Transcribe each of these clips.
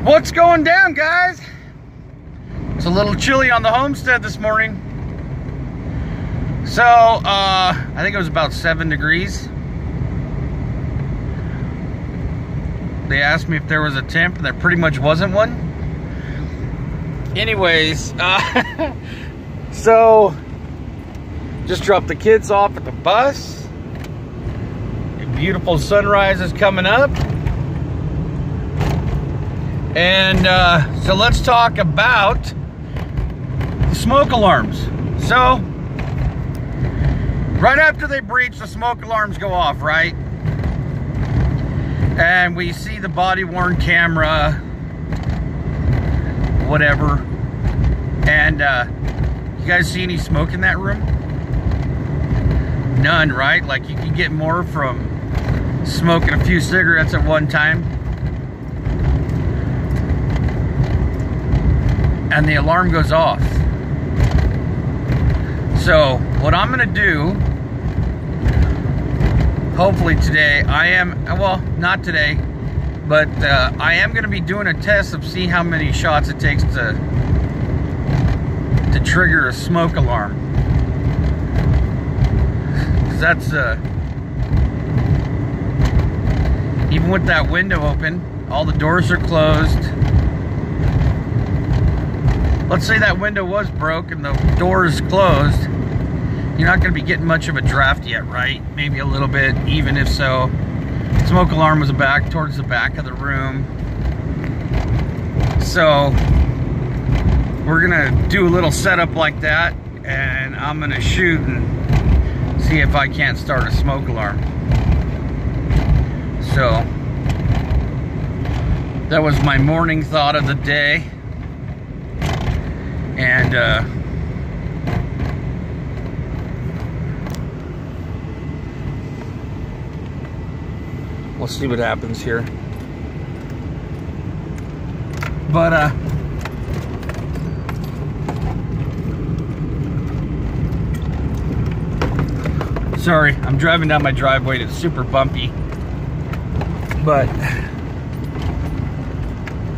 What's going down, guys? It's a little chilly on the homestead this morning. So, I think it was about 7 degrees. They asked me if there was a temp, and there pretty much wasn't one. Anyways, so, just dropped the kids off at the bus. A beautiful sunrise is coming up. And so let's talk about the smoke alarms. So, right after they breach, the smoke alarms go off, right? And we see the body-worn camera, whatever. And you guys see any smoke in that room? None, right? Like, you can get more from smoking a few cigarettes at one time. And the alarm goes off. So what I'm gonna do, hopefully today, well, not today, but I am gonna be doing a test of see how many shots it takes to trigger a smoke alarm. 'Cause that's even with that window open, all the doors are closed. Let's say that window was broke and the door is closed. You're not going to be getting much of a draft yet, right? Maybe a little bit, even if so. Smoke alarm was towards the back of the room. So we're going to do a little setup like that, and I'm going to shoot and see if I can't start a smoke alarm. So that was my morning thought of the day. And we'll see what happens here. But sorry, I'm driving down my driveway. It's super bumpy, but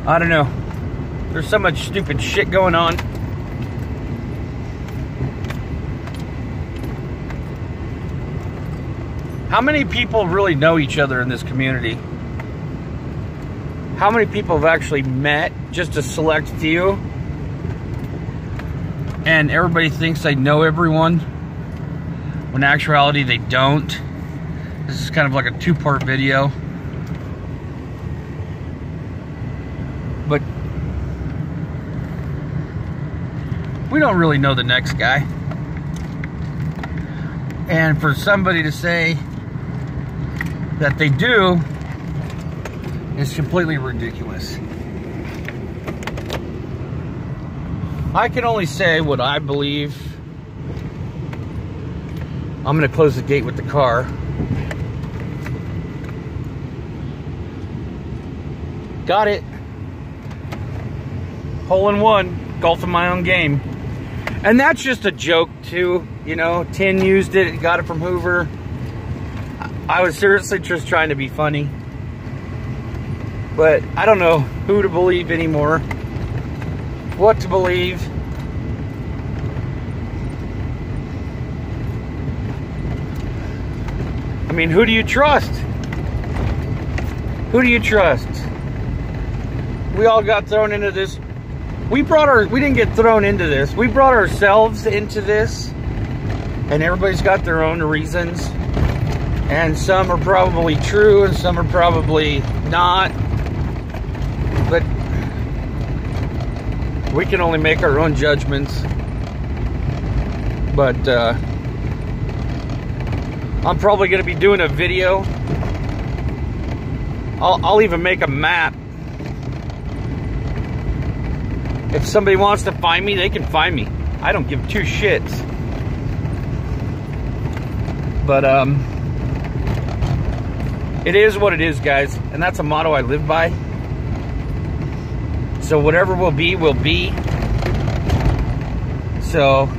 I don't know, there's so much stupid shit going on. How many people really know each other in this community? How many people have actually met? Just a select few. And everybody thinks they know everyone, when in actuality they don't. This is kind of like a two-part video. But we don't really know the next guy. And for somebody to say that they do is completely ridiculous. I can only say what I believe. I'm gonna close the gate with the car. Got it. Hole in one, golfing my own game. And that's just a joke too, you know. Tin used it, got it from Hoover. I was seriously just trying to be funny. But I don't know who to believe anymore. What to believe. I mean, who do you trust? Who do you trust? We all got thrown into this. We didn't get thrown into this. We brought ourselves into this. And everybody's got their own reasons. And some are probably true and some are probably not. But we can only make our own judgments. But I'm probably going to be doing a video. I'll even make a map. If somebody wants to find me, they can find me. I don't give two shits. But it is what it is, guys, and that's a motto I live by. So whatever will be, will be. So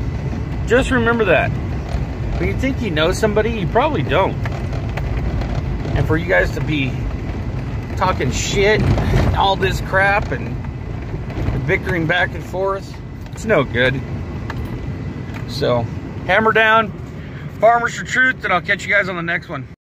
just remember that. When you think you know somebody, you probably don't. And for you guys to be talking shit, all this crap, and bickering back and forth. It's no good. So, hammer down, farmers for truth, and I'll catch you guys on the next one.